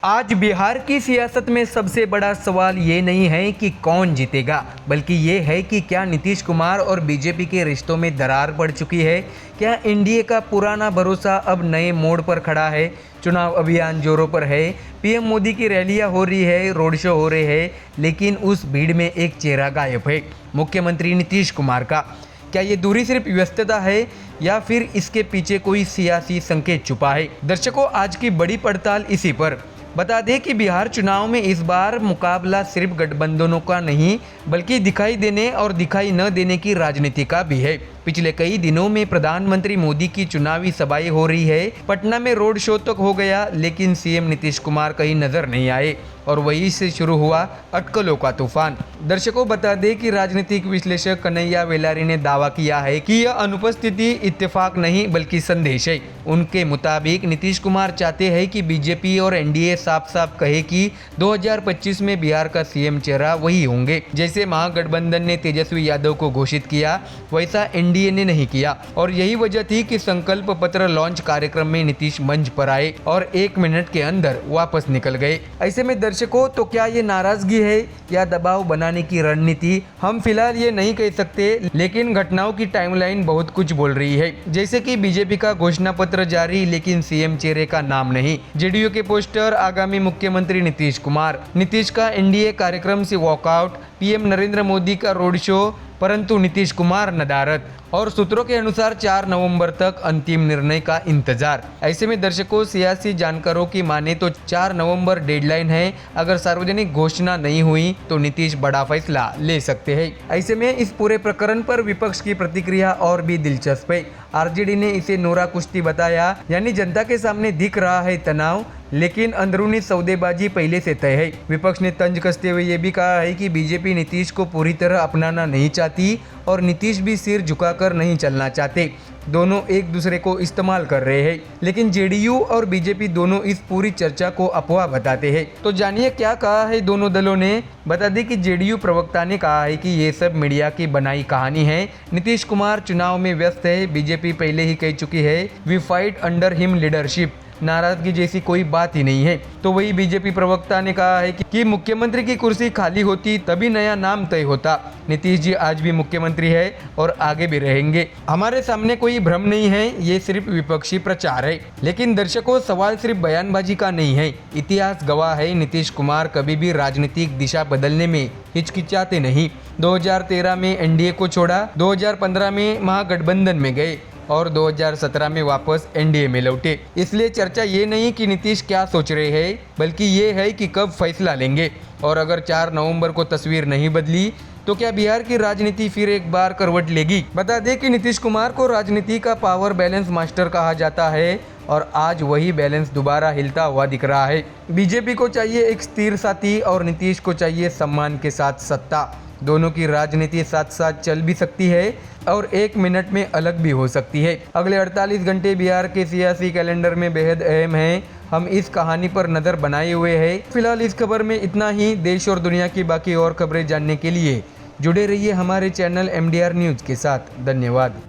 आज बिहार की सियासत में सबसे बड़ा सवाल ये नहीं है कि कौन जीतेगा, बल्कि ये है कि क्या नीतीश कुमार और बीजेपी के रिश्तों में दरार पड़ चुकी है। क्या एनडीए का पुराना भरोसा अब नए मोड़ पर खड़ा है। चुनाव अभियान जोरों पर है, पीएम मोदी की रैलियां हो रही है, रोड शो हो रहे हैं, लेकिन उस भीड़ में एक चेहरा गायब है, मुख्यमंत्री नीतीश कुमार का। क्या ये दूरी सिर्फ व्यस्तता है या फिर इसके पीछे कोई सियासी संकेत छुपा है। दर्शकों, आज की बड़ी पड़ताल इसी पर। बता दें कि बिहार चुनाव में इस बार मुकाबला सिर्फ गठबंधनों का नहीं, बल्कि दिखाई देने और दिखाई न देने की राजनीति का भी है। पिछले कई दिनों में प्रधानमंत्री मोदी की चुनावी सभाएं हो रही है, पटना में रोड शो तक हो गया, लेकिन सीएम नीतीश कुमार कहीं नजर नहीं आए और वहीं से शुरू हुआ अटकलों का तूफान। दर्शकों, बता दें कि राजनीतिक विश्लेषक कन्हैया वेलारी ने दावा किया है कि यह अनुपस्थिति इत्तेफाक नहीं बल्कि संदेश है। उनके मुताबिक नीतीश कुमार चाहते हैं कि बीजेपी और एनडीए साफ साफ कहे कि 2025 में बिहार का सीएम चेहरा वही होंगे। जैसे महागठबंधन ने तेजस्वी यादव को घोषित किया, वैसा एनडीए ने नहीं किया, और यही वजह थी कि संकल्प पत्र लॉन्च कार्यक्रम में नीतीश मंच पर आए और 1 मिनट के अंदर वापस निकल गए। ऐसे में दर्शकों, तो क्या ये नाराजगी है या दबाव बनाने की रणनीति, हम फिलहाल ये नहीं कह सकते, लेकिन घटनाओं की टाइमलाइन बहुत कुछ बोल रही है। जैसे कि बीजेपी का घोषणा पत्र जारी, लेकिन सीएम चेहरे का नाम नहीं। जेडीयू के पोस्टर, आगामी मुख्यमंत्री नीतीश कुमार। नीतीश का एनडीए कार्यक्रम से वॉकआउट, पीएम नरेंद्र मोदी का रोड शो, परंतु नीतीश कुमार नदारद, और सूत्रों के अनुसार 4 नवंबर तक अंतिम निर्णय का इंतजार। ऐसे में दर्शकों, सियासी जानकारों की माने तो 4 नवंबर डेडलाइन है। अगर सार्वजनिक घोषणा नहीं हुई तो नीतीश बड़ा फैसला ले सकते हैं। ऐसे में इस पूरे प्रकरण पर विपक्ष की प्रतिक्रिया और भी दिलचस्प है। आरजेडी ने इसे नोरा कुश्ती बताया, यानी जनता के सामने दिख रहा है तनाव, लेकिन अंदरूनी सौदेबाजी पहले से तय है। विपक्ष ने तंज कसते हुए ये भी कहा है कि बीजेपी नीतीश को पूरी तरह अपनाना नहीं चाहती और नीतीश भी सिर झुकाकर नहीं चलना चाहते। दोनों एक दूसरे को इस्तेमाल कर रहे हैं, लेकिन जेडीयू और बीजेपी दोनों इस पूरी चर्चा को अफवाह बताते हैं। तो जानिए क्या कहा है दोनों दलों ने। बता दें कि जेडीयू प्रवक्ता ने कहा है कि ये सब मीडिया की बनाई कहानी है। नीतीश कुमार चुनाव में व्यस्त है, बीजेपी पहले ही कह चुकी है we fight under him leadership, नाराजगी जैसी कोई बात ही नहीं है। तो वही बीजेपी प्रवक्ता ने कहा है कि मुख्यमंत्री की कुर्सी खाली होती तभी नया नाम तय होता। नीतीश जी आज भी मुख्यमंत्री है और आगे भी रहेंगे। हमारे सामने कोई भ्रम नहीं है, ये सिर्फ विपक्षी प्रचार है। लेकिन दर्शकों, सवाल सिर्फ बयानबाजी का नहीं है। इतिहास गवाह है, नीतीश कुमार कभी भी राजनीतिक दिशा बदलने में हिचकिचाते नहीं। 2013 में एनडीए को छोड़ा, 2015 में महागठबंधन में गए और 2017 में वापस एनडीए में लौटे। इसलिए चर्चा ये नहीं कि नीतीश क्या सोच रहे हैं, बल्कि ये है कि कब फैसला लेंगे। और अगर 4 नवंबर को तस्वीर नहीं बदली तो क्या बिहार की राजनीति फिर एक बार करवट लेगी। बता दें कि नीतीश कुमार को राजनीति का पावर बैलेंस मास्टर कहा जाता है और आज वही बैलेंस दोबारा हिलता हुआ दिख रहा है। बीजेपी को चाहिए एक स्थिर साथी और नीतीश को चाहिए सम्मान के साथ सत्ता। दोनों की राजनीति साथ साथ चल भी सकती है और 1 मिनट में अलग भी हो सकती है। अगले 48 घंटे बिहार के सियासी कैलेंडर में बेहद अहम हैं। हम इस कहानी पर नज़र बनाए हुए हैं। फिलहाल इस खबर में इतना ही। देश और दुनिया की बाकी और खबरें जानने के लिए जुड़े रहिए हमारे चैनल MDR न्यूज़ के साथ। धन्यवाद।